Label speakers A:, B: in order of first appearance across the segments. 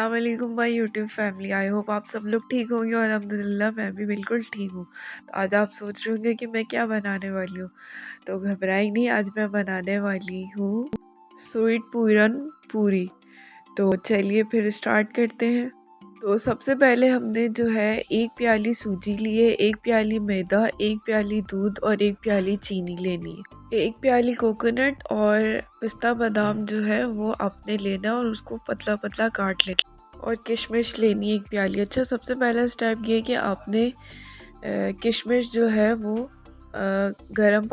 A: अस्सलाम वालेकुम my YouTube family. I hope आप सब लोग ठीक होंगे और अल्हम्दुलिल्लाह मैं भी बिल्कुल ठीक हूँ। तो आज आप सोच रहे होंगे कि मैं क्या बनाने वाली हूँ, तो घबराई नहीं, आज मैं बनाने वाली हूँ स्वीट पूरन पूरी। तो चलिए फिर स्टार्ट करते हैं। तो सबसे पहले हमने जो है 1 प्याली सूजी लिए, 1 प्याली मैदा, 1 प्याली दूध और 1 प्याली चीनी लेनी है। 1 प्याली कोकोनट और पिस्ता बादाम जो है वो आपने लेना है और उसको पतला पतला काट लेना। और किशमिश लेनी है 1 प्याली। अच्छा, सबसे पहला स्टेप ये है कि आपने किशमिश जो है वो गर्म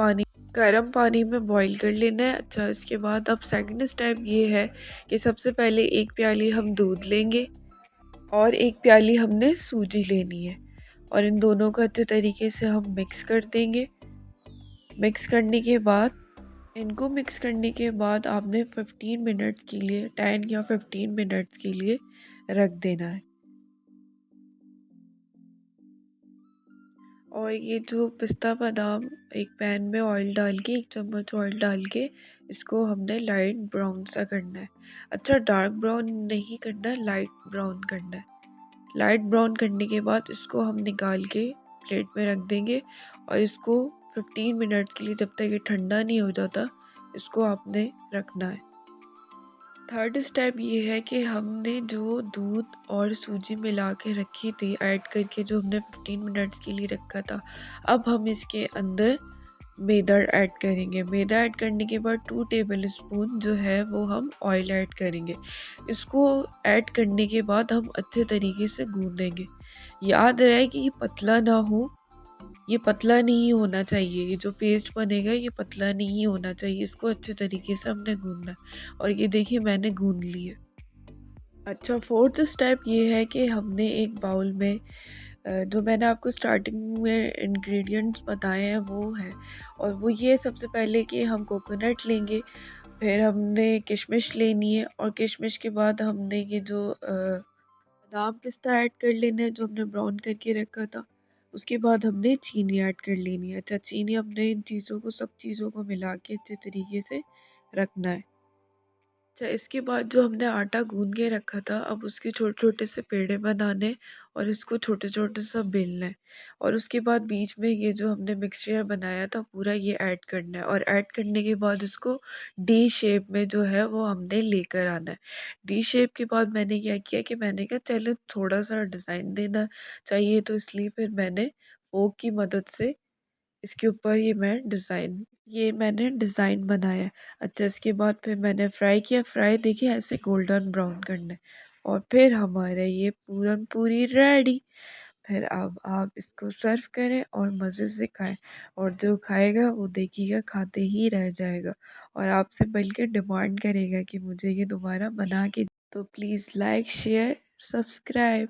A: पानी में बॉईल कर लेना है। अच्छा, इसके बाद अब सेकंड स्टेप ये है कि सबसे पहले 1 प्याली हम दूध लेंगे और 1 प्याली हमने सूजी लेनी है और इन दोनों को अच्छे तरीके से हम मिक्स कर देंगे। मिक्स करने के बाद आपने 15 मिनट्स के लिए 10 या 15 मिनट्स के लिए रख देना है। और ये जो पिस्ता बादाम, एक पैन में ऑयल डाल के 1 चम्मच ऑयल डाल के इसको हमने लाइट ब्राउन सा करना है। अच्छा, डार्क ब्राउन नहीं करना है, लाइट ब्राउन करना है। लाइट ब्राउन करने के बाद इसको हम निकाल के प्लेट में रख देंगे और इसको 15 मिनट्स के लिए, जब तक ये ठंडा नहीं हो जाता, इसको आपने रखना है। थर्ड स्टेप ये है कि हमने जो दूध और सूजी मिला के रखी थी, ऐड करके जो हमने 15 मिनट्स के लिए रखा था, अब हम इसके अंदर मैदा ऐड करेंगे। मैदा ऐड करने के बाद 2 टेबल स्पून जो है वो हम ऑयल ऐड करेंगे। इसको ऐड करने के बाद हम अच्छे तरीके से गूंदेंगे। याद रहे कि ये पतला ना हो, ये पतला नहीं होना चाहिए, ये जो पेस्ट बनेगा ये पतला नहीं होना चाहिए। इसको अच्छे तरीके से हमने गूंदना है और ये देखिए मैंने गूंद ली है। अच्छा, फोर्थ स्टेप ये है कि हमने एक बाउल में जो मैंने आपको स्टार्टिंग में इंग्रेडिएंट्स बताए हैं वो है, और वो ये सबसे पहले कि हम कोकोनट लेंगे, फिर हमने किशमिश लेनी है और किशमिश के बाद हमने ये जो बादाम पिस्ता ऐड कर लेना है जो हमने ब्राउन करके रखा था। उसके बाद हमने चीनी ऐड कर लेनी है। अच्छा, चीनी हमने इन चीज़ों को, सब चीज़ों को मिला के अच्छे तरीके से रखना है। अच्छा, इसके बाद जो हमने आटा गूंद के रखा था, अब उसके छोटे-छोटे से पेड़े बनाने और इसको छोटे-छोटे सा बेलना है और उसके बाद बीच में ये जो हमने मिक्सचर बनाया था पूरा ये ऐड करना है और ऐड करने के बाद इसको डी शेप में जो है वो हमने लेकर आना है। डी शेप के बाद मैंने क्या किया कि मैंने कहा चलो थोड़ा-सा डिज़ाइन देना चाहिए, तो इसलिए फिर मैंने फ़ोर्क की मदद से इसके ऊपर ये मैंने डिज़ाइन बनाया है। अच्छा, इसके बाद फिर मैंने फ्राई किया। फ्राई देखिए ऐसे गोल्डन ब्राउन करना है और फिर हमारा ये पूरन पूरी रेडी। फिर अब आप इसको सर्व करें और मज़े से खाएँ और जो खाएगा वो देखिएगा खाते ही रह जाएगा और आपसे बल्कि डिमांड करेगा कि मुझे ये दोबारा बना के। तो प्लीज़ लाइक, शेयर, सब्सक्राइब।